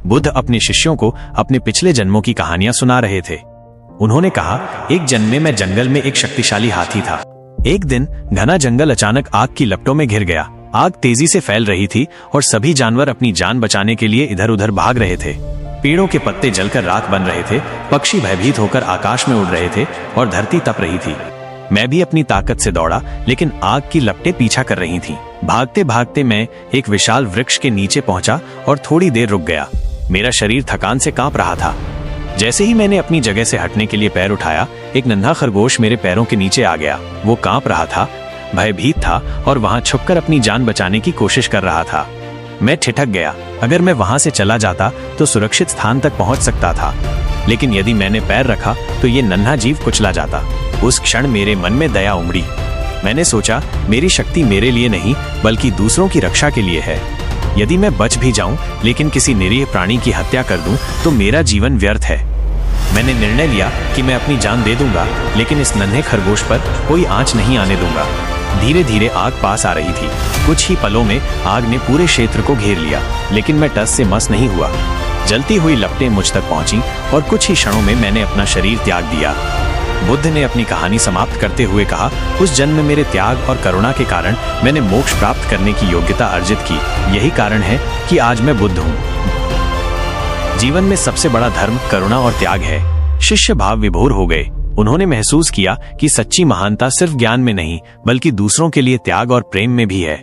बुद्ध अपने शिष्यों को अपने पिछले जन्मों की कहानियां सुना रहे थे। उन्होंने कहा, एक जन्म में मैं जंगल में एक शक्तिशाली हाथी था। एक दिन घना जंगल अचानक आग की लपटों में घिर गया। आग तेजी से फैल रही थी और सभी जानवर अपनी जान बचाने के लिए इधर उधर भाग रहे थे। पेड़ों के पत्ते जलकर राख बन रहे थे, पक्षी भयभीत होकर आकाश में उड़ रहे थे और धरती तप रही थी। मैं भी अपनी ताकत से दौड़ा, लेकिन आग की लपटें पीछा कर रही थीं। भागते भागते मैं एक विशाल वृक्ष के नीचे पहुंचा और थोड़ी देर रुक गया। मेरा शरीर थकान से कांप रहा था। जैसे ही मैंने अपनी जगह से हटने के लिए पैर उठाया, एक नन्हा खरगोश मेरे पैरों के नीचे आ गया। वो कांप रहा था, भयभीत था और वहां छुपकर अपनी जान बचाने की कोशिश कर रहा था। मैं ठिठक गया। अगर मैं वहां से चला जाता तो सुरक्षित स्थान तक पहुंच सकता था, लेकिन यदि मैंने पैर रखा तो ये नन्हा जीव कुचला जाता। उस क्षण मेरे मन में दया उमड़ी। मैंने सोचा, मेरी शक्ति मेरे लिए नहीं बल्कि दूसरों की रक्षा के लिए है। यदि मैं बच भी जाऊं लेकिन किसी निरीह प्राणी की हत्या कर दूं तो मेरा जीवन व्यर्थ है। मैंने निर्णय लिया कि मैं अपनी जान दे दूंगा, लेकिन इस नन्हे खरगोश पर कोई आंच नहीं आने दूंगा। धीरे धीरे आग पास आ रही थी। कुछ ही पलों में आग ने पूरे क्षेत्र को घेर लिया, लेकिन मैं टस से मस नहीं हुआ। जलती हुई लपटें मुझ तक पहुंची और कुछ ही क्षणों में मैंने अपना शरीर त्याग दिया। बुद्ध ने अपनी कहानी समाप्त करते हुए कहा, उस जन्म में मेरे त्याग और करुणा के कारण मैंने मोक्ष प्राप्त करने की योग्यता अर्जित की। यही कारण है कि आज मैं बुद्ध हूँ। जीवन में सबसे बड़ा धर्म करुणा और त्याग है। शिष्य भाव विभोर हो गए। उन्होंने महसूस किया कि सच्ची महानता सिर्फ ज्ञान में नहीं बल्कि दूसरों के लिए त्याग और प्रेम में भी है।